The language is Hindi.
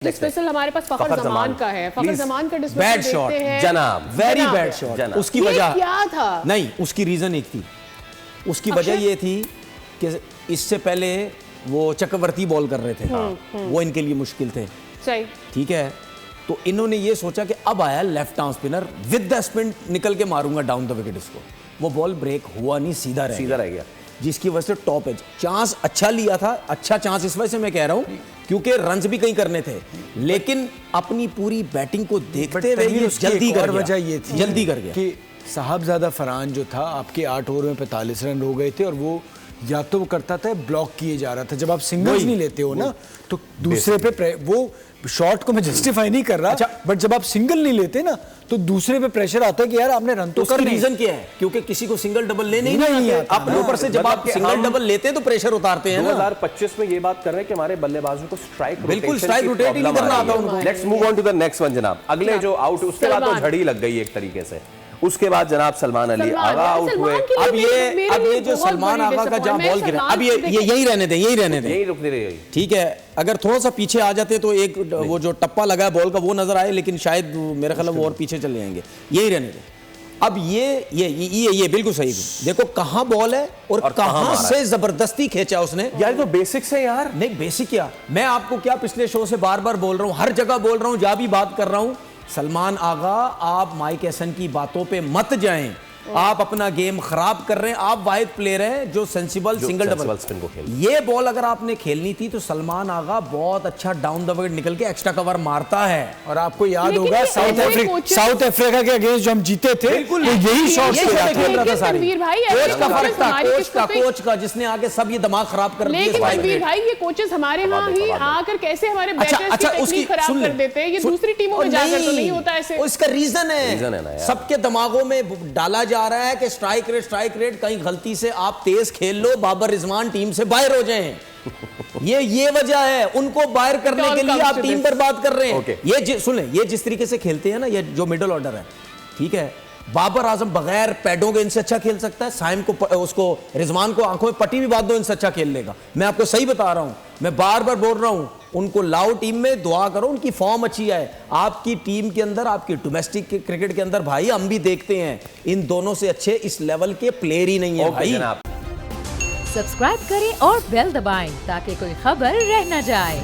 डिस्मिसल हमारे पास फखर जमान का है। फखर जमान का डिस्मिसल बैड शॉट जनाब, वेरी बैड शॉट। उसकी वजह क्या था? नहीं, उसकी रीजन एक थी। उसकी वजह ये थी कि इससे पहले वो चक्रवर्ती बॉल कर रहे थे, वो इनके लिए मुश्किल थे। सही, ठीक है, तो इन्होंने ये सोचा कि अब आया left arm spinner, with the spin निकल के मारूंगा डाउन द विकेट इसको। वो बॉल ब्रेक हुआ नहीं, सीधा रह गया, जिसकी वजह से टॉप एज चांस अच्छा लिया था। अच्छा चांस इस वजह से मैं कह रहा हूं क्योंकि रन्स भी कहीं करने थे, लेकिन अपनी पूरी बैटिंग को देखते हुए ये जल्दी कर गया। वजह ये थी जल्दी कर गया कि साहबजादा फरहान जो था, आपके 8 ओवर में 45 रन हो गए थे और वो या तो वो करता था ब्लॉक किए जा रहा था। जब आप सिंगल्स नहीं लेते हो ना, तो दूसरे पे वो शॉट को मैं जस्टिफाई नहीं कर रहा, अच्छा, बट जब आप सिंगल नहीं लेते ना तो दूसरे पे प्रेशर आता है कि यार आपने रन तो कर लिया। रीजन क्या है? क्योंकि किसी को सिंगल डबल लेने ही नहीं आता। आप ऊपर से जब आप सिंगल डबल लेते हैं तो प्रेशर उतारते हैं ना। 2025 में ये बात कर रहे हैं कि हमारे बल्लेबाजों को स्ट्राइक बिल्कुल स्ट्राइक रोटेट ही नहीं करना आता उनको। Let's move on to the next one जनाब। अगले जो आउट, उसके बाद तो झड़ी लग गई एक तरीके से। उसके बाद जनाब सलमान अली आगा आउट हुए। अब ये जो सलमान आगा का जहां बॉल गिरा, अब ये यही रहने दें, यही रुकने रही। ठीक है, अगर थोड़ा सा पीछे आ जाते तो एक वो जो टप्पा लगा है बॉल का वो नजर आए, लेकिन शायद मेरे ख्याल वो और पीछे चले जाएंगे। यही रहने दें। अब ये बिल्कुल सही है। देखो कहां बॉल है और कहां से जबरदस्ती खींचा उसने। यार तो बेसिक्स है यार। नहीं, बेसिक क्या, मैं आपको क्या पिछले शो से बार बार बोल रहा हूं, हर जगह बोल रहा हूं, जहां भी बात कर रहा हूं, सलमान आगा आप माइक एसन की बातों पे मत जाएं। आप अपना गेम खराब कर रहे हैं। आप वाहिद प्लेयर हैं जो सेंसिबल सिंगल डबल स्पिन को खेल। ये बॉल अगर आपने खेलनी थी तो सलमान आगा बहुत अच्छा डाउन द विकेट निकल के एक्स्ट्रा कवर मारता है। और आपको याद होगा साउथ अफ्रीका के अगेंस्ट जो हम जीते थे, तो यही शॉट खेल रहा था सारे। कोच का फर्क था, कोच का जिसने आगे सब ये दिमाग खराब कर दिया। लेकिन रणवीर भाई, ये कोचेस हमारे यहाँ ही आकर कैसे हमारे बैटर्स की टेक्निक खराब कर देते हैं। ये दूसरी टीमों में जाकर तो नहीं होता ऐसे। इसका रीजन है सबके दिमागों में डाला जा रहा है कि स्ट्राइक रेट कहीं गलती से आप तेज खेल लो, बाबर रिजवान टीम से बाहर हो जाएं। ये वजह है, उनको बाहर करने के लिए आप टीम पर बात कर रहे हैं। ये सुन ले, ये जिस तरीके से खेलते हैं ना, ये जो मिडिल ऑर्डर है, ठीक है, बाबर आजम बगैर पैडों के इनसे अच्छा खेल सकता है। साइम को उसको रिजवान को आंखों में पट्टी भी बांध दो, इनसे अच्छा खेल लेगा। मैं आपको सही बता रहा हूं, मैं बार बार बोल रहा हूं, उनको लाओ टीम में, दुआ करो उनकी फॉर्म अच्छी है। आपकी टीम के अंदर, आपकी डोमेस्टिक क्रिकेट के अंदर भाई हम भी देखते हैं, इन दोनों से अच्छे इस लेवल के प्लेयर ही नहीं है भाई। सब्सक्राइब करें और बेल दबाएं ताकि कोई खबर रह न जाए।